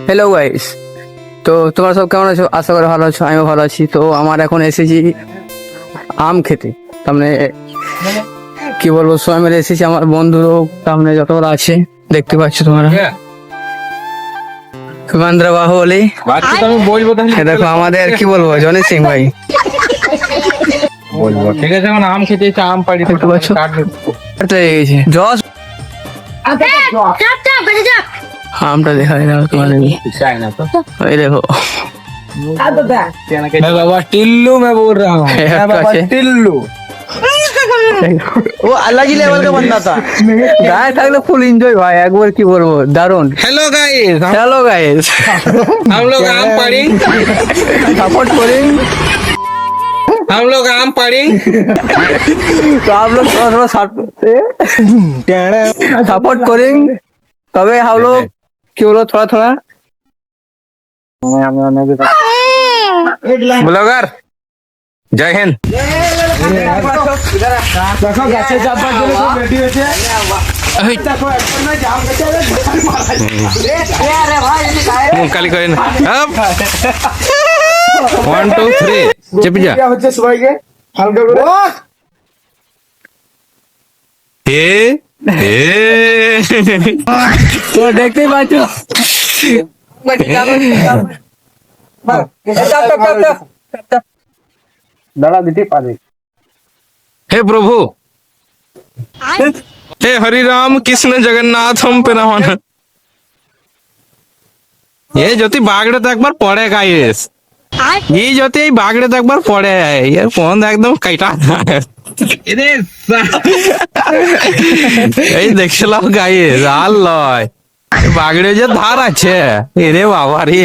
Hello guys, তো তোমরা সব কেমন আছো? আশা করি ভালো আছো, আমিও ভালো আছি। তো আমার এখন এসেছি আম খেতে। তার মানে কি বলবো, সবাই মিলে এসেছি। আমার বন্ধুরও তার মানে যতগুলো আছে দেখতে পাচ্ছ তোমরা। সুমান্দ্রা বাহুবলী, আমি বলবো তাহলে দেখো আমাদের কি বলবো জনি সিং ভাই, বলবো। ঠিক আছে, এখন আম খেতে এসে আম পাড়ি দেখতে পাচ্ছ এটা গেছে জস। আমটা দেখা যায় না তোমাদের, চাই না তো। এই দেখো मैं बाबा टिल्लू मैं बोल रहा हूँ, मैं बाबा टिल्लू। वो अलग ही लेवल का बंदा था। गाय থাকলে ফুল এনজয় ভাই, একবার কি বলবো, দারুন। हेलो गाइस, হ্যালো গাইস, हम लोग आम पाड़ी, সাপোর্ট করেন। हम लोग आम पाड़ी। तो आप लोग थोड़ा थोड़ा सपोर्ट करें, तबे हम लोग क्यों लोग थोड़ा थोड़ा ब्लॉगर जय हिंद। মুখালি করেন 1 2 3 চেপে যা হচ্ছে সবাইকে হালকা করে এ এ তো দেখতেই পাচ্ছ। দাঁড়া দিতে পারে। हे प्रभु, हे हरि राम कृष्ण जगन्नाथ हम पे रवाना। ये ज्योति बागड़े तो एक बार पड़े गाइस, ये ज्योति बागड़े तो एक बार पड़े है ये फोन एकदम काटा এই দেখছিলাম গাইস আর লয় বাগড়ে যে ধার আছে এরে বাবা রে।